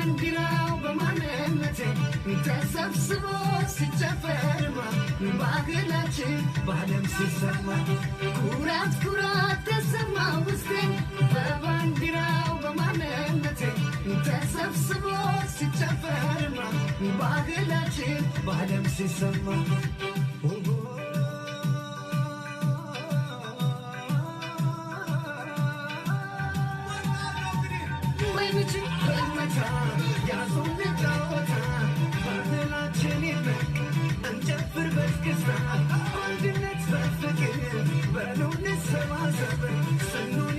በባንዲራው በማንነቴ ተሰብስቦ ሲጨፈርማ ባህላችን በዓለም ሲሰማ ኩራት ኩራት ተሰማ ውስጤ በባንዲራው በማንነቴ ተሰብስቦ ሲጨፈርማ ባህላችን በዓለም ሲሰማ But